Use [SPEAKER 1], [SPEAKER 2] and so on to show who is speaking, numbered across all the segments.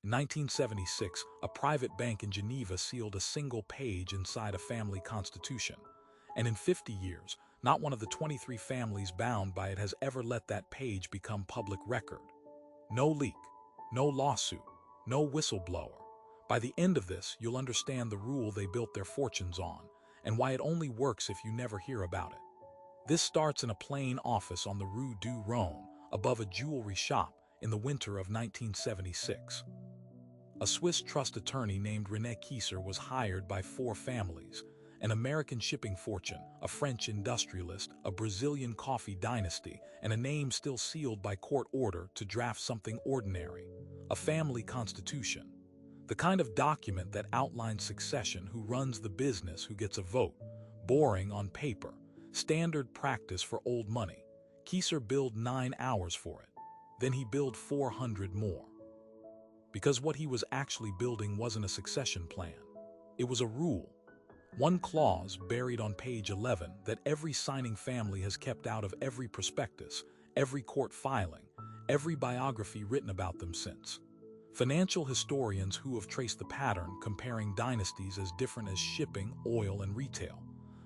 [SPEAKER 1] In 1976, a private bank in Geneva sealed a single page inside a family constitution. And in 50 years, not one of the 23 families bound by it has ever let that page become public record. No leak, no lawsuit, no whistleblower. By the end of this, you'll understand the rule they built their fortunes on, and why it only works if you never hear about it. This starts in a plain office on the Rue du Rhône, above a jewelry shop, in the winter of 1976. A Swiss trust attorney named Rene Kaeser was hired by 4 families: an American shipping fortune, a French industrialist, a Brazilian coffee dynasty, and a name still sealed by court order to draft something ordinary: a family constitution. The kind of document that outlines succession, who runs the business, who gets a vote. Boring on paper, standard practice for old money. Kaeser billed 9 hours for it. Then he billed 400 more. Because what he was actually building wasn't a succession plan. It was a rule. One clause buried on page 11 that every signing family has kept out of every prospectus, every court filing, every biography written about them since. Financial historians who have traced the pattern, comparing dynasties as different as shipping, oil, and retail,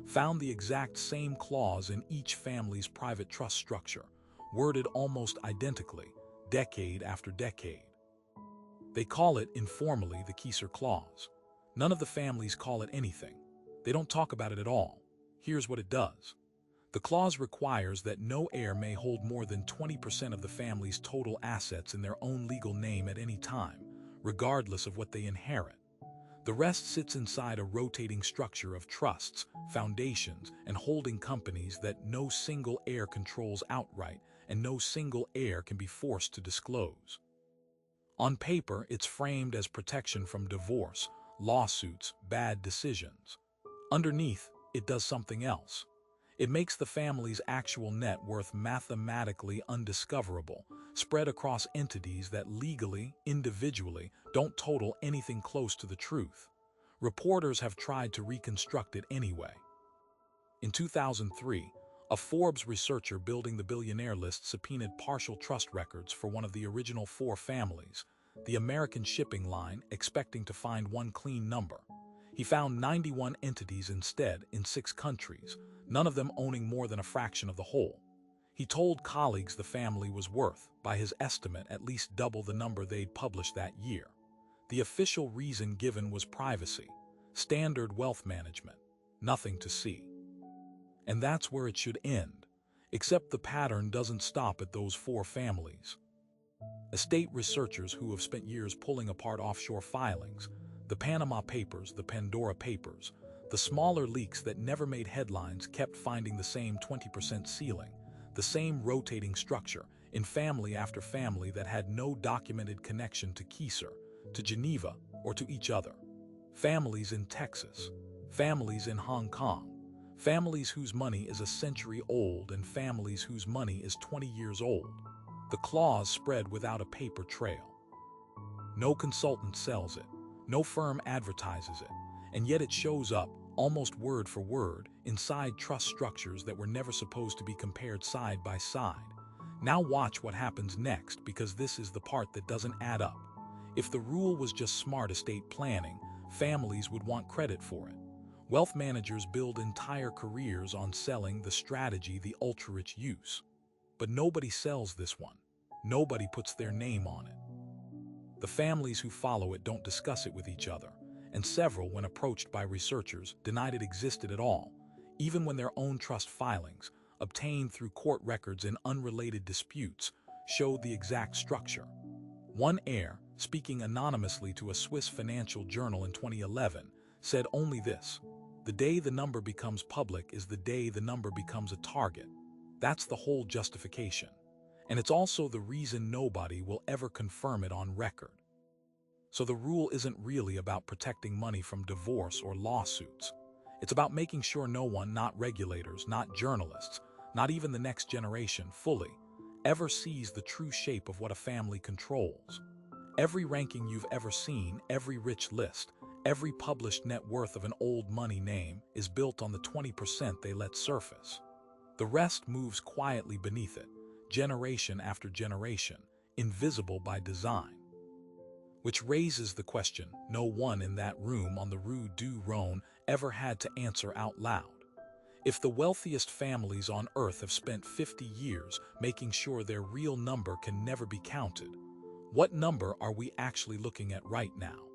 [SPEAKER 1] found the exact same clause in each family's private trust structure, worded almost identically, decade after decade. They call it, informally, the Kaeser Clause. None of the families call it anything. They don't talk about it at all. Here's what it does. The clause requires that no heir may hold more than 20% of the family's total assets in their own legal name at any time, regardless of what they inherit. The rest sits inside a rotating structure of trusts, foundations, and holding companies that no single heir controls outright, and no single heir can be forced to disclose. On paper, it's framed as protection from divorce, lawsuits, bad decisions. Underneath, it does something else. It makes the family's actual net worth mathematically undiscoverable, spread across entities that legally, individually, don't total anything close to the truth. Reporters have tried to reconstruct it anyway. In 2003, a Forbes researcher building the Billionaire list subpoenaed partial trust records for one of the original 4 families, the American shipping line, expecting to find one clean number. He found 91 entities instead in 6 countries, none of them owning more than a fraction of the whole. He told colleagues the family was worth, by his estimate, at least double the number they'd published that year. The official reason given was privacy, standard wealth management, nothing to see. And that's where it should end, except the pattern doesn't stop at those 4 families. Estate researchers who have spent years pulling apart offshore filings, the Panama Papers, the Pandora Papers, the smaller leaks that never made headlines, kept finding the same 20% ceiling, the same rotating structure, in family after family that had no documented connection to Kaeser, to Geneva, or to each other. Families in Texas, families in Hong Kong, families whose money is a century old, and families whose money is 20 years old. The clause spread without a paper trail. No consultant sells it, no firm advertises it, and yet it shows up, almost word for word, inside trust structures that were never supposed to be compared side by side. Now watch what happens next, because this is the part that doesn't add up. If the rule was just smart estate planning, families would want credit for it. Wealth managers build entire careers on selling the strategy the ultra-rich use. But nobody sells this one. Nobody puts their name on it. The families who follow it don't discuss it with each other, and several, when approached by researchers, denied it existed at all, even when their own trust filings, obtained through court records in unrelated disputes, showed the exact structure. One heir, speaking anonymously to a Swiss financial journal in 2011, said only this: "The day the number becomes public is the day the number becomes a target." That's the whole justification. And it's also the reason nobody will ever confirm it on record. So the rule isn't really about protecting money from divorce or lawsuits. It's about making sure no one, not regulators, not journalists, not even the next generation fully, ever sees the true shape of what a family controls. Every ranking you've ever seen, every rich list, every published net worth of an old money name is built on the 20% they let surface. The rest moves quietly beneath it, generation after generation, invisible by design. Which raises the question no one in that room on the Rue du Rhône ever had to answer out loud. If the wealthiest families on Earth have spent 50 years making sure their real number can never be counted, what number are we actually looking at right now?